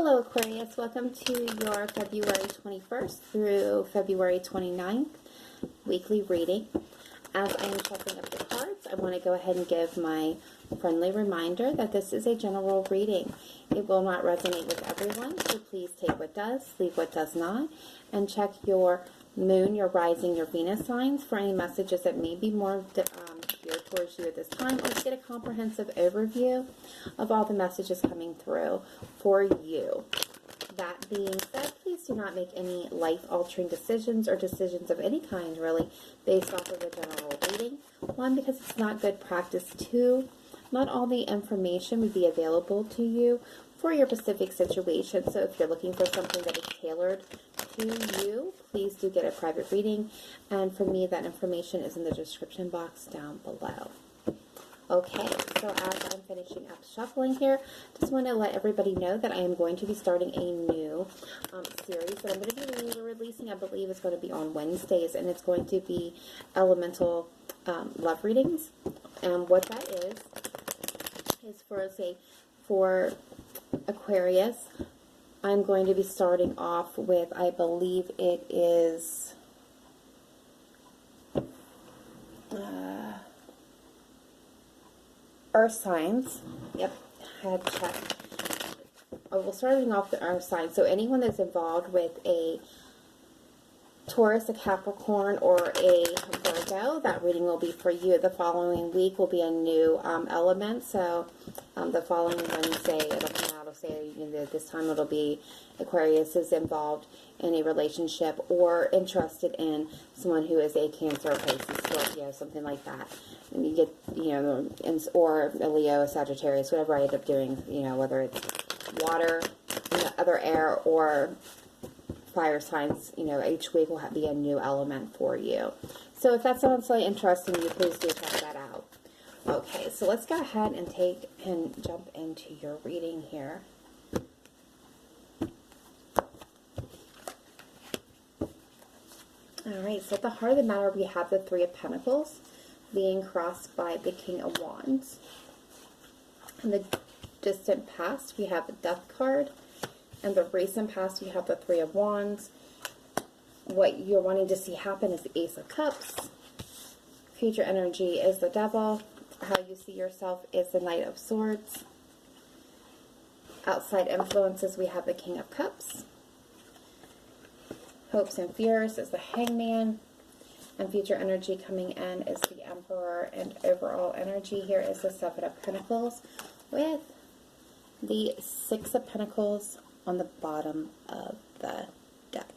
Hello Aquarius, welcome to your February 21st through February 29th weekly reading. As I am shuffling up the cards, I want to go ahead and give my friendly reminder that this is a general reading. It will not resonate with everyone, so please take what does, leave what does not, and check your moon, your rising, your Venus signs for any messages that may be more geared towards you at this time, or to get a comprehensive overview of all the messages coming through for you. That being said, please do not make any life-altering decisions or decisions of any kind, really, based off of a general reading. One, because it's not good practice. Two, not all the information would be available to you for your specific situation. So if you're looking for something that is tailored to you, please do get a private reading. And for me, that information is in the description box down below. Okay, so as I'm finishing up shuffling here, just want to let everybody know that I am going to be starting a new series that I'm going to be releasing. I believe it's going to be on Wednesdays, and it's going to be elemental love readings. And what that is for Aquarius, I'm going to be starting off with, I believe it is Earth signs. Yep, I had checked. We'll starting off the Earth signs. So anyone that's involved with a Taurus, a Capricorn, or a Virgo, that reading will be for you. The following week will be a new element. So the following Wednesday, it'll come out. It'll say, this time it'll be Aquarius is involved in a relationship or interested in someone who is a Cancer, Pisces, Scorpio, something like that. And you get, or a Leo, a Sagittarius, whatever I end up doing, whether it's water, other air, or fire signs, each week will be a new element for you. So if that sounds really interesting to you, please do check that out. Okay, so let's go ahead and jump into your reading here. Alright, so at the heart of the matter, we have the Three of Pentacles being crossed by the King of Wands. In the distant past, we have the Death card. And the recent past, we have the Three of Wands. What you're wanting to see happen is the Ace of Cups. Future energy is the Devil. How you see yourself is the Knight of Swords. Outside influences, we have the King of Cups. Hopes and fears is the Hangman. And future energy coming in is the Emperor. And overall energy here is the Seven of Pentacles with the Six of Pentacles on the bottom of the deck.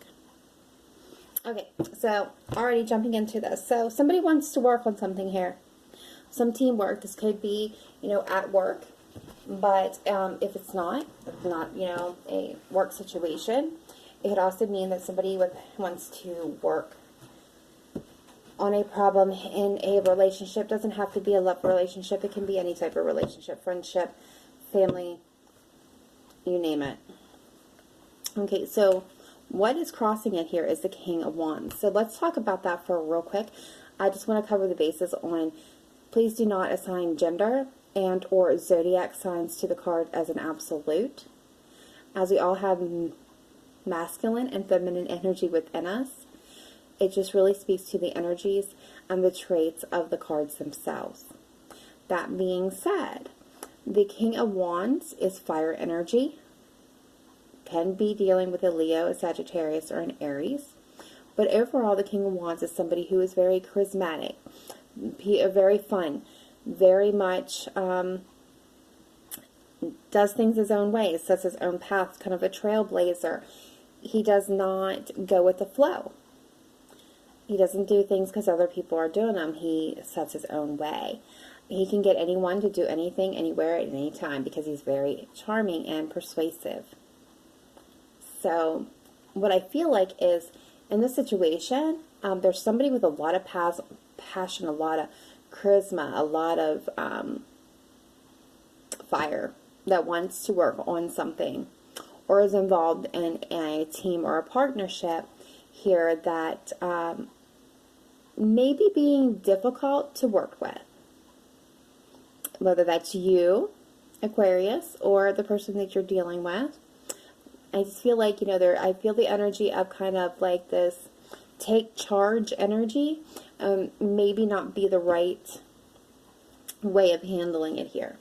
Okay, so already jumping into this. So somebody wants to work on something here. Some teamwork. This could be, at work. But if it's not, a work situation, it could also mean that somebody wants to work on a problem in a relationship. Doesn't have to be a love relationship. It can be any type of relationship, friendship, family, you name it. Okay, so what is crossing it here is the King of Wands. So let's talk about that for real quick. I just want to cover the basis on, please do not assign gender and or zodiac signs to the card as an absolute, as we all have masculine and feminine energy within us. It just really speaks to the energies and the traits of the cards themselves. That being said, the King of Wands is fire energy. Can be dealing with a Leo, a Sagittarius, or an Aries. But overall, the King of Wands is somebody who is very charismatic, very fun, very much does things his own way, sets his own path, kind of a trailblazer. He does not go with the flow. He doesn't do things because other people are doing them. He sets his own way. He can get anyone to do anything, anywhere, at any time, because he's very charming and persuasive. So what I feel like is, in this situation, there's somebody with a lot of passion, a lot of charisma, a lot of fire that wants to work on something or is involved in a team or a partnership here that may be being difficult to work with. Whether that's you, Aquarius, or the person that you're dealing with. I just feel like, you know, I feel the energy of kind of like this take charge energy. Maybe not be the right way of handling it here.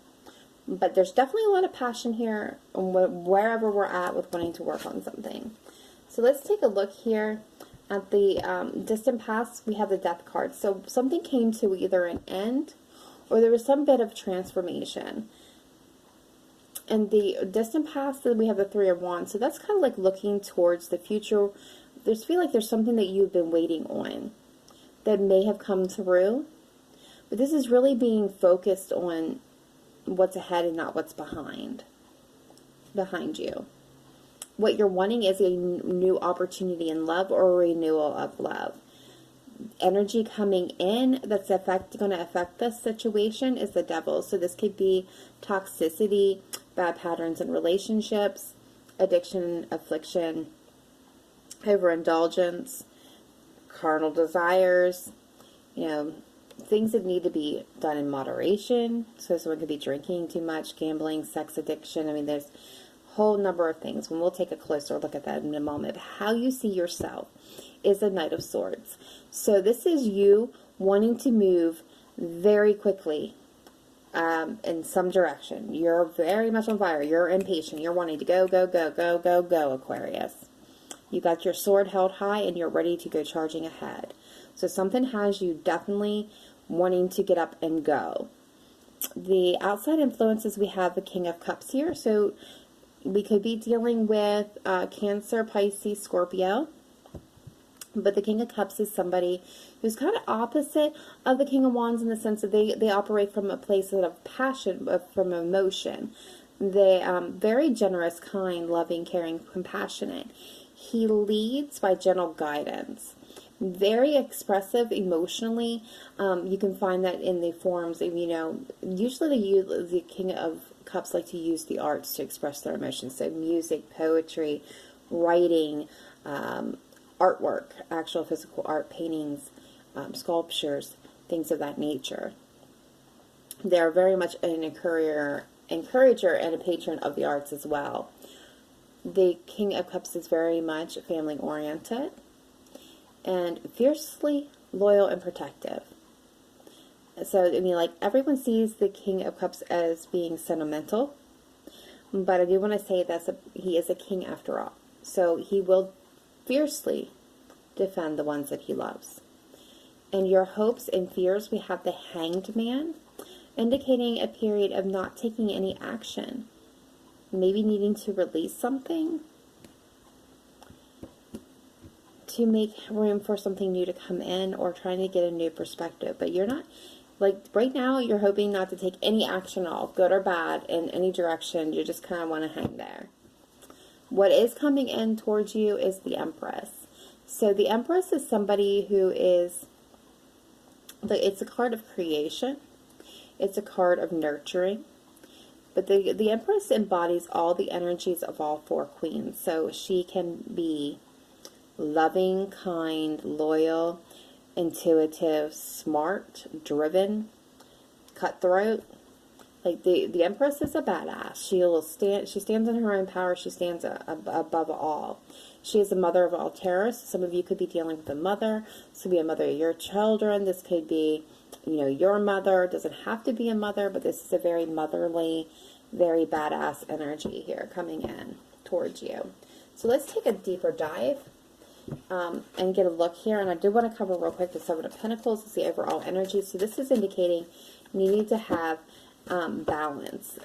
But there's definitely a lot of passion here wherever we're at with wanting to work on something. So let's take a look here at the distant past. We have the Death card. So something came to either an end or there was some bit of transformation. And the distant past, then we have the Three of Wands. So that's kind of like looking towards the future. There's feel like there's something that you've been waiting on that may have come through. But this is really being focused on what's ahead and not what's behind you. What you're wanting is a new opportunity in love or a renewal of love. Energy coming in that's going to affect this situation is the Devil. So this could be toxicity, bad patterns in relationships, addiction, affliction, overindulgence, carnal desires, you know, things that need to be done in moderation. So someone could be drinking too much, gambling, sex addiction. I mean, there's a whole number of things. And we'll take a closer look at that in a moment. How you see yourself is the Knight of Swords. So this is you wanting to move very quickly in some direction. You're very much on fire. You're impatient. You're wanting to go, go, go, go, go, go, Aquarius. You got your sword held high and you're ready to go charging ahead. So something has you definitely wanting to get up and go. The outside influences, we have the King of Cups here. So we could be dealing with Cancer, Pisces, Scorpio. But the King of Cups is somebody who's kind of opposite of the King of Wands in the sense that they operate from a place of passion, from emotion. They very generous, kind, loving, caring, compassionate. He leads by gentle guidance. Very expressive emotionally. You can find that in the forms of, you know, usually the King of Cups like to use the arts to express their emotions. So music, poetry, writing, artwork, actual physical art, paintings, sculptures, things of that nature. They're very much an encourager and a patron of the arts as well. The King of Cups is very much family oriented and fiercely loyal and protective. So, I mean, like, everyone sees the King of Cups as being sentimental, but I do want to say that he is a king after all. So he will fiercely defend the ones that he loves. And your hopes and fears, we have the Hanged Man, indicating a period of not taking any action. Maybe needing to release something to make room for something new to come in, or trying to get a new perspective. But you're not, like, right now you're hoping not to take any action at all, good or bad, in any direction. You just kind of want to hang there. What is coming in towards you is the Empress. So the Empress is somebody who is, it's a card of creation. It's a card of nurturing. But the Empress embodies all the energies of all four queens. So she can be loving, kind, loyal, intuitive, smart, driven, cutthroat. Like, the Empress is a badass. She stands in her own power. She stands above all. She is the mother of all Taurus. Some of you could be dealing with a mother. This could be a mother of your children. This could be, you know, your mother. It doesn't have to be a mother, but this is a very motherly, very badass energy here coming in towards you. So let's take a deeper dive and get a look here. And I do want to cover real quick the Seven of Pentacles. It's the overall energy. So this is indicating you need to have balance.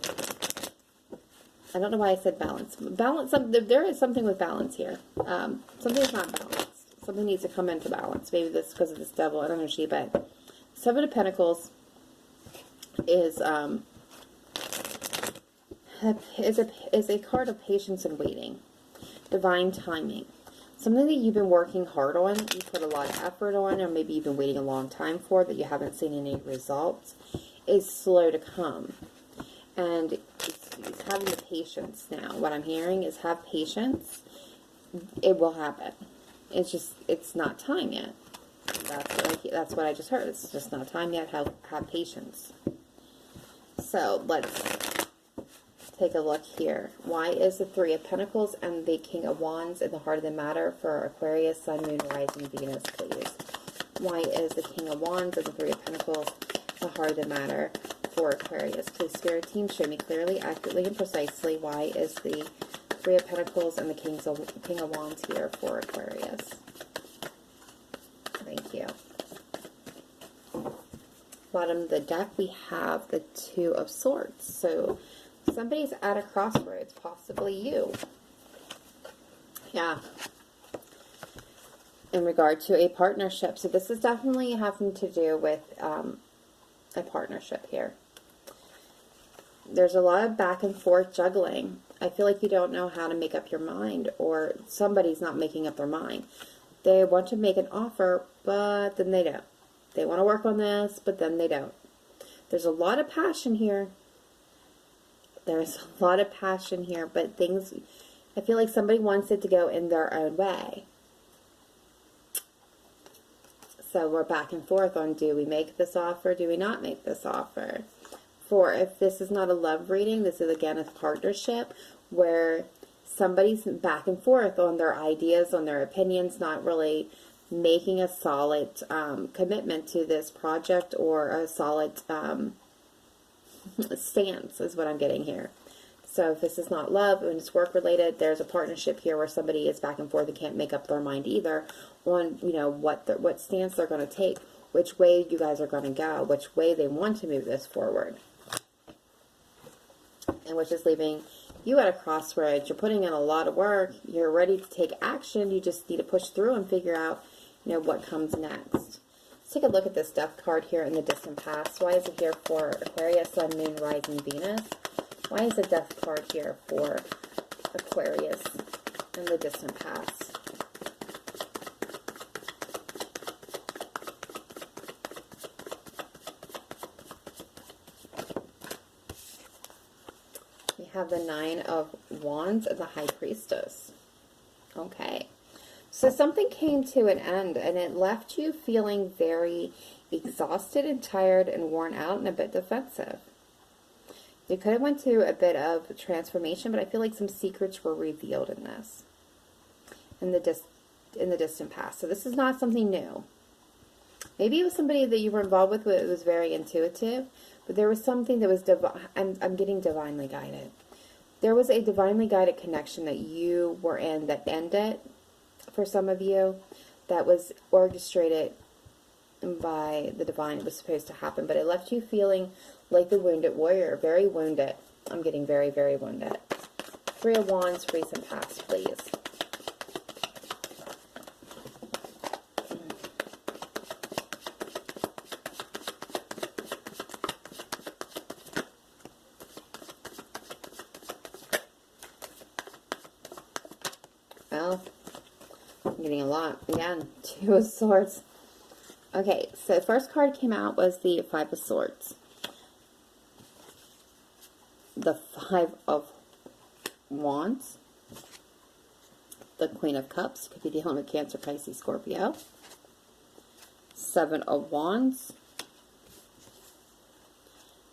I don't know why I said balance. Balance. There is something with balance here. Something is not balanced. Something needs to come into balance. Maybe this because of this Devil energy. But Seven of Pentacles is a card of patience and waiting, divine timing. Something that you've been working hard on, you put a lot of effort on, or maybe you've been waiting a long time for, that you haven't seen any results, is slow to come. And it's having the patience now. What I'm hearing is have patience. It will happen. It's just, it's not time yet. That's what I just heard. It's just not time yet. Have patience. So let's take a look here. Why is the Three of Pentacles and the King of Wands in the heart of the matter for Aquarius, Sun, Moon, Rising, Venus, please? Why is the King of Wands and the Three of Pentacles the heart of the matter for Aquarius? Please, Spirit Team, show me clearly, accurately, and precisely why is the Three of Pentacles and the King of Wands here for Aquarius. Thank you. Bottom of the deck, we have the Two of Swords. So somebody's at a crossroads, possibly you. Yeah. In regard to a partnership. So this is definitely having to do with a partnership here. There's a lot of back and forth juggling. I feel like you don't know how to make up your mind, or somebody's not making up their mind. They want to make an offer, but then they don't. They want to work on this, but then they don't. There's a lot of passion here. There's a lot of passion here, but things, I feel like somebody wants it to go in their own way. So we're back and forth on, do we make this offer? Do we not make this offer? For if this is not a love reading, this is again a partnership where somebody's back and forth on their ideas, on their opinions, not really making a solid commitment to this project or a solid stance is what I'm getting here. So if this is not love and it's work related, there's a partnership here where somebody is back and forth and can't make up their mind either on, you know, what stance they're going to take, which way you guys are going to go, which way they want to move this forward. And which is leaving you at a crossroads. You're putting in a lot of work. You're ready to take action. You just need to push through and figure out, you know, what comes next. Let's take a look at this Death card here in the distant past. Why is it here for Aquarius, Sun, Moon, Rising, Venus? Why is the Death card here for Aquarius in the distant past? We have the Nine of Wands and the High Priestess. Okay. So something came to an end and it left you feeling very exhausted and tired and worn out and a bit defensive. You could have went through a bit of transformation, but I feel like some secrets were revealed in this, in the distant past. So this is not something new. Maybe it was somebody that you were involved with, but it was very intuitive. But there was something that was I'm getting divinely guided. There was a divinely guided connection that you were in that ended for some of you, that was orchestrated by the divine. It was supposed to happen, but it left you feeling like the wounded warrior, very wounded. I'm getting very, very wounded. Three of Wands, recent past, please. Well, I'm getting a lot. Again, Two of Swords. Okay, so the first card came out was the Five of Swords. The Five of Wands. The Queen of Cups. Could be dealing with Cancer, Pisces, Scorpio. Seven of Wands.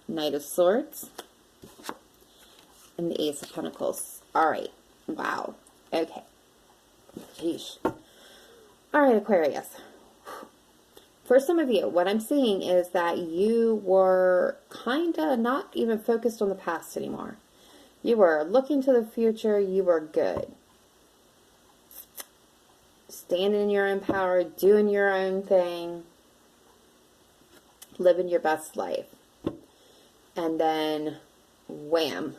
Knight of Swords. And the Ace of Pentacles. Alright. Wow. Okay. Sheesh. Alright, Aquarius. For some of you, what I'm seeing is that you were kind of not even focused on the past anymore. You were looking to the future. You were good. Standing in your own power, doing your own thing, living your best life. And then, wham.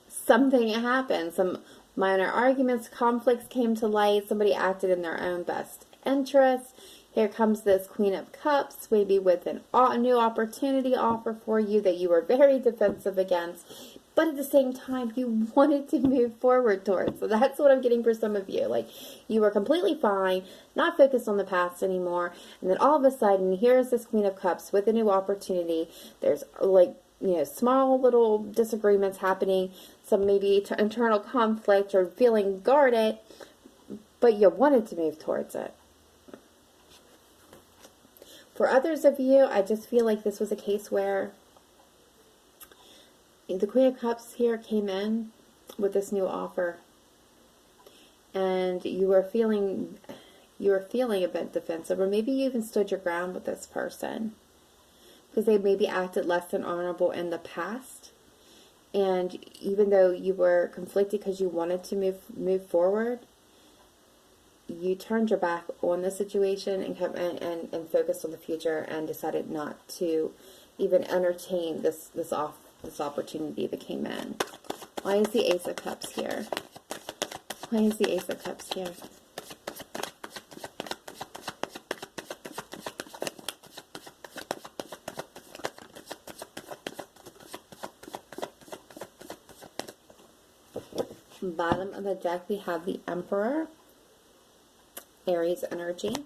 Something happened. Some minor arguments, conflicts came to light. Somebody acted in their own best interest. Here comes this Queen of Cups, maybe with a new opportunity offer for you that you were very defensive against, but at the same time you wanted to move forward towards. So that's what I'm getting for some of you. Like, you were completely fine, not focused on the past anymore, and then all of a sudden here's this Queen of Cups with a new opportunity. There's like, you know, small little disagreements happening, some maybe internal conflict or feeling guarded, but you wanted to move towards it. For others of you, I just feel like this was a case where the Queen of Cups here came in with this new offer, and you were feeling a bit defensive, or maybe you even stood your ground with this person because they maybe acted less than honorable in the past. And even though you were conflicted because you wanted to move forward, you turned your back on the situation and focused on the future and decided not to even entertain this opportunity that came in. Why is the Ace of Cups here? Why is the Ace of Cups here? Bottom of the deck, we have the Emperor, Aries energy.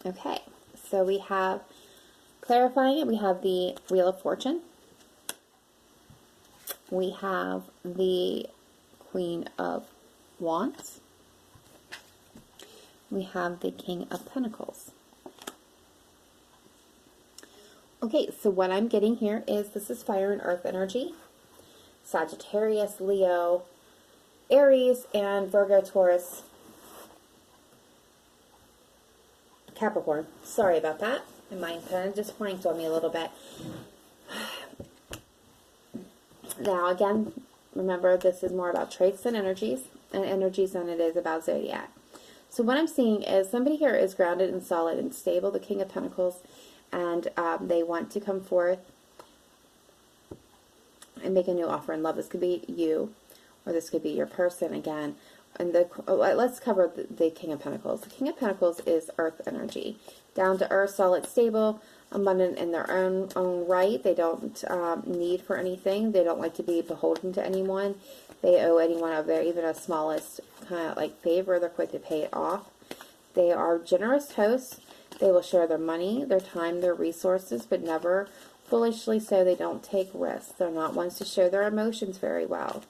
Okay, so we have, clarifying it, we have the Wheel of Fortune. We have the Queen of Wands. We have the King of Pentacles. Okay, so what I'm getting here is this is fire and earth energy. Sagittarius, Leo, Aries, and Virgo, Taurus, Capricorn. Sorry about that. My mind kind of just blanked on me a little bit. Now, again, remember this is more about traits than energies than it is about zodiac. So what I'm seeing is somebody here is grounded and solid and stable, the King of Pentacles, and they want to come forth and make a new offer in love. This could be you, or this could be your person again. And let's cover the King of Pentacles. The King of Pentacles is earth energy. Down to earth, solid, stable, abundant in their own right. They don't need for anything. They don't like to be beholden to anyone. They owe anyone even a smallest kind of like favor. They're quick to pay it off. They are generous hosts. They will share their money, their time, their resources, but never foolishly so. They don't take risks. They're not ones to show their emotions very well.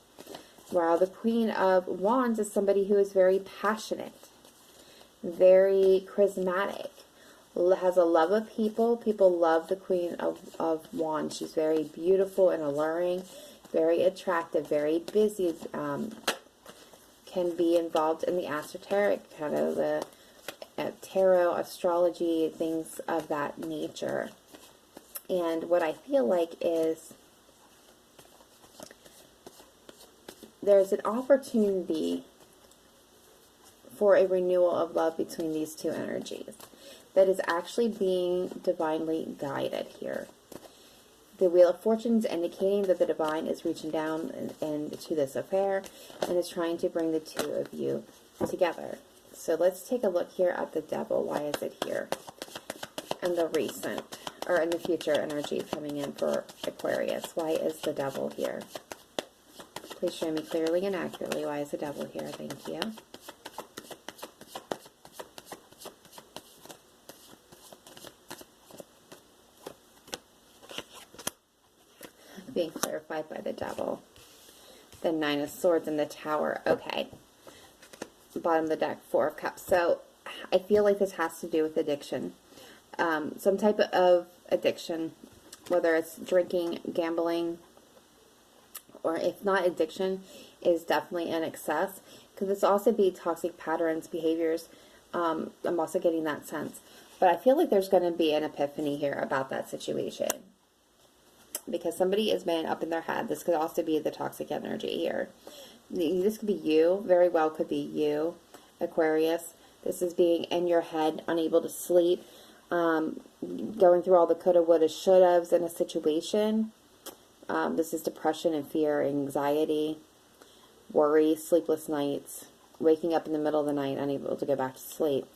While the Queen of Wands is somebody who is very passionate, very charismatic, has a love of people. People love the Queen of Wands. She's very beautiful and alluring, very attractive, very busy, can be involved in the esoteric, kind of the tarot, astrology, things of that nature. And what I feel like is there's an opportunity for a renewal of love between these two energies that is actually being divinely guided here. The Wheel of Fortune is indicating that the divine is reaching down into this affair and is trying to bring the two of you together. So let's take a look here at the Devil. Why is it here? And the recent, or in the future energy coming in for Aquarius. Why is the Devil here? Please show me clearly and accurately. Why is the Devil here? Thank you. Being clarified by the Devil. The Nine of Swords and the Tower. Okay. Bottom of the deck, Four of Cups. So I feel like this has to do with addiction. Some type of addiction, whether it's drinking, gambling, or if not addiction, is definitely in excess. Could this also be toxic patterns, behaviors? I'm also getting that sense. But I feel like there's going to be an epiphany here about that situation. Because somebody is been up in their head. This could also be the toxic energy here. This could be you. Very well could be you, Aquarius. This is being in your head, unable to sleep. Going through all the coulda, woulda, shouldas in a situation. This is depression and fear, anxiety, worry, sleepless nights, waking up in the middle of the night, unable to go back to sleep.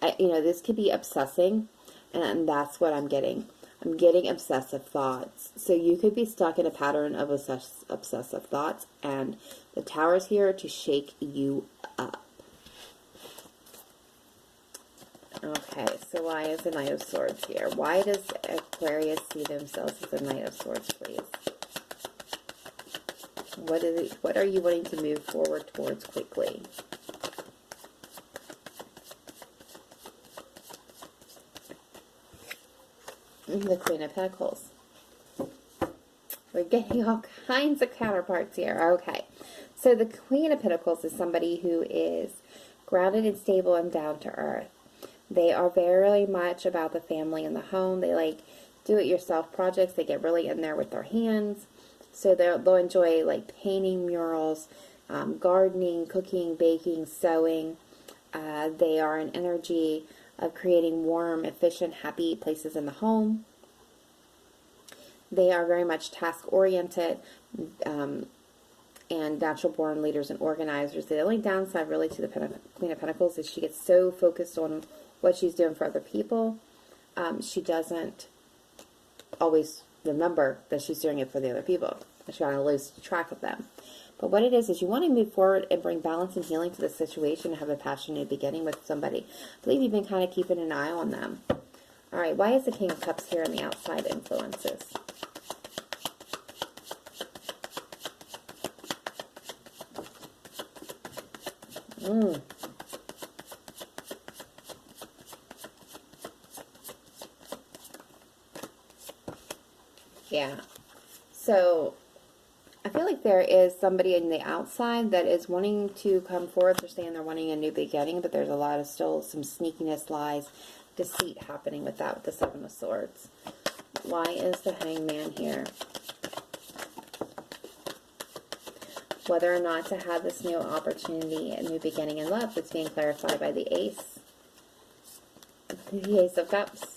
This could be obsessing, and that's what I'm getting. I'm getting obsessive thoughts. So you could be stuck in a pattern of obsessive thoughts, and the Tower's here to shake you up. Okay, so why is the Knight of Swords here? Why does Aquarius see themselves as a Knight of Swords, please? What are you wanting to move forward towards quickly? The Queen of Pentacles. We're getting all kinds of counterparts here. Okay. So the Queen of Pentacles is somebody who is grounded and stable and down to earth. They are very much about the family and the home. They like do-it-yourself projects. They get really in there with their hands. So they'll enjoy like painting, murals, gardening, cooking, baking, sewing. They are an energy of creating warm, efficient, happy places in the home. They are very much task-oriented and natural-born leaders and organizers. The only downside really to the Queen of Pentacles is she gets so focused on what she's doing for other people. She doesn't always remember that she's doing it for the other people. She kind of loses track of them. But what it is you want to move forward and bring balance and healing to the situation and have a passionate beginning with somebody. I believe you've been kind of keeping an eye on them. All right, why is the King of Cups here in the outside influences? Yeah. So I feel like there is somebody in the outside that is wanting to come forward. They're saying they're wanting a new beginning, but there's a lot of still some sneakiness, lies, deceit happening with that, with the Seven of Swords. Why is the Hangman here? Whether or not to have this new opportunity, a new beginning in love, that's being clarified by the Ace. The Ace of Cups.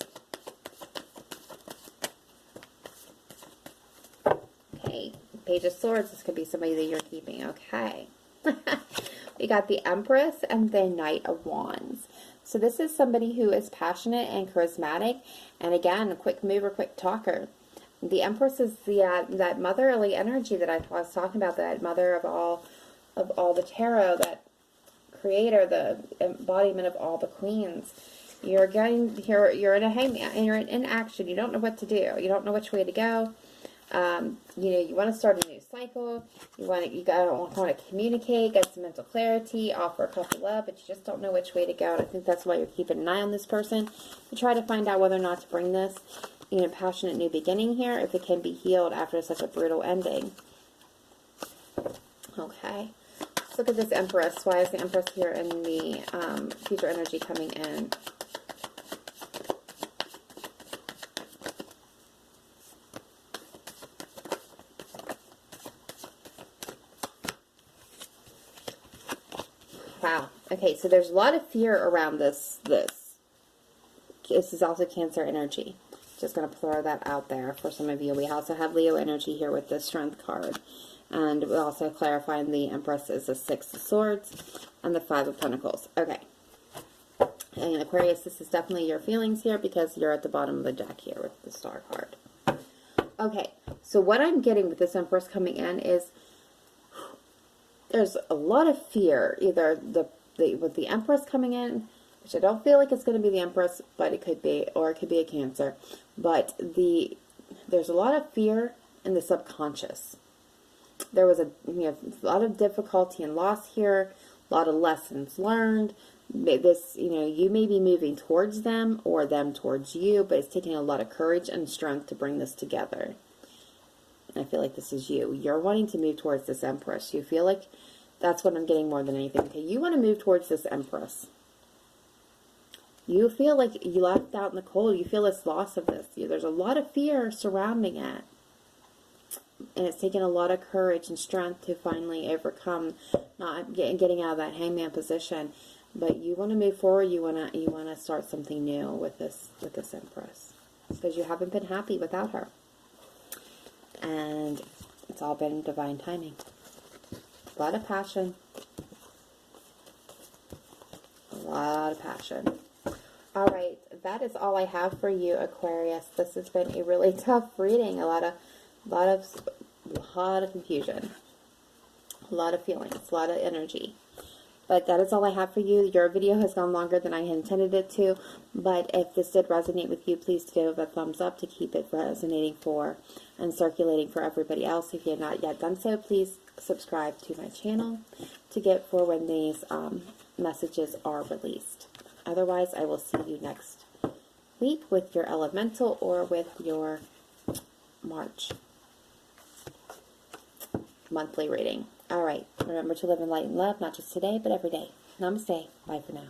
Okay. Page of Swords. This could be somebody that you're keeping. Okay. We got the Empress and the Knight of Wands. So this is somebody who is passionate and charismatic. And again, a quick mover, quick talker. The Empress is the that motherly energy that I was talking about, that mother of all the tarot, that creator, the embodiment of all the queens. You're in a hangman, and you're in action. You don't know what to do. You don't know which way to go. You want to start a new cycle. You want to communicate, get some mental clarity, offer a couple love, but you just don't know which way to go. And I think that's why you're keeping an eye on this person to try to find out whether or not to bring this passionate new beginning here, if it can be healed after such a brutal ending. Okay. Let's look at this Empress. Why is the Empress here in the future energy coming in? Wow. Okay, so there's a lot of fear around this. This is also Cancer energy. Just going to throw that out there for some of you. We also have Leo energy here with the Strength card. And we also clarifying the Empress is the Six of Swords and the Five of Pentacles. Okay. And Aquarius, this is definitely your feelings here because you're at the bottom of the deck here with the Star card. Okay. So what I'm getting with this Empress coming in is there's a lot of fear. Either with the Empress coming in, which I don't feel like it's going to be the Empress, but it could be, or it could be a Cancer. But there's a lot of fear in the subconscious. There was a lot of difficulty and loss here, a lot of lessons learned. This, you may be moving towards them or them towards you, but it's taking a lot of courage and strength to bring this together. And I feel like this is you. You're wanting to move towards this Empress. You feel like that's what I'm getting more than anything. Okay, you want to move towards this Empress. You feel like you left out in the cold. You feel this loss of this. There's a lot of fear surrounding it. And it's taken a lot of courage and strength to finally overcome not getting out of that hangman position. But you want to move forward. You want to start something new with this Empress. Because you haven't been happy without her. And it's all been divine timing. A lot of passion. A lot of passion. All right, that is all I have for you, Aquarius. This has been a really tough reading. A lot of confusion, a lot of feelings, a lot of energy. But that is all I have for you. Your video has gone longer than I intended it to. But if this did resonate with you, please give a thumbs up to keep it resonating for and circulating for everybody else. If you have not yet done so, please subscribe to my channel to get for when these messages are released. Otherwise, I will see you next week with your elemental or with your March. monthly reading. All right. Remember to live in light and love, not just today, but every day. Namaste. Bye for now.